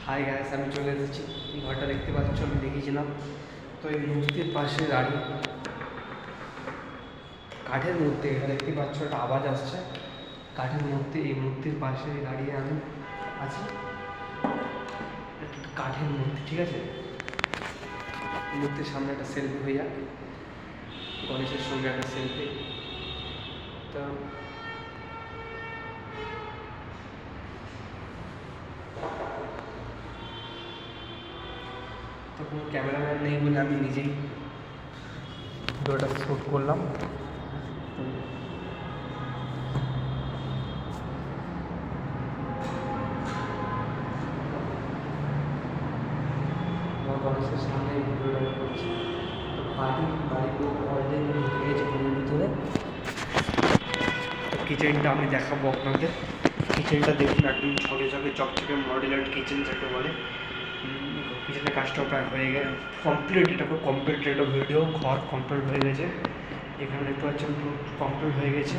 Hi guys, আমি চলে এসেছি। এই ঘরটা দেখতে পাচ্ছ, আমি দেখিয়েছিলাম। তো এই মূর্তির পাশে দাঁড়িয়ে কাঠের মূর্তি, এটা দেখতে পাচ্ছ, একটা আওয়াজ আসছে। কাঠের মূর্তি, এই মূর্তির পাশে দাঁড়িয়ে আমি আছি। কাঠের মূর্তি, ঠিক আছে। মূর্তির সামনে একটা সেলফি হয়ে যাক, গণেশের সঙ্গে একটা সেলফি। তো কোনো ক্যামেরাম্যান নেই বলে আমি নিজেই ভিডিওটা শ্যুট করলাম। গণেশের সামনে ভিডিওটা করছি। তো বাড়ির লোক অলরেডি ঢুকে গেছে ঘরের ভিতরে। তো কিচেনটা আমি দেখাবো আপনাদের। কিচেনটা দেখুন, একদম ঝকে ঝকে চকচকে মডেলার কিচেন যাকে বলে। কিচেনের কাজটা প্রায় হয়ে গেছে, কমপ্লিট। এটা পুরো কমপ্লিট একটা ভিডিও। ঘর কমপ্লিট হয়ে গেছে, এখানে দেখতে পাচ্ছেন পুরো কমপ্লিট হয়ে গেছে।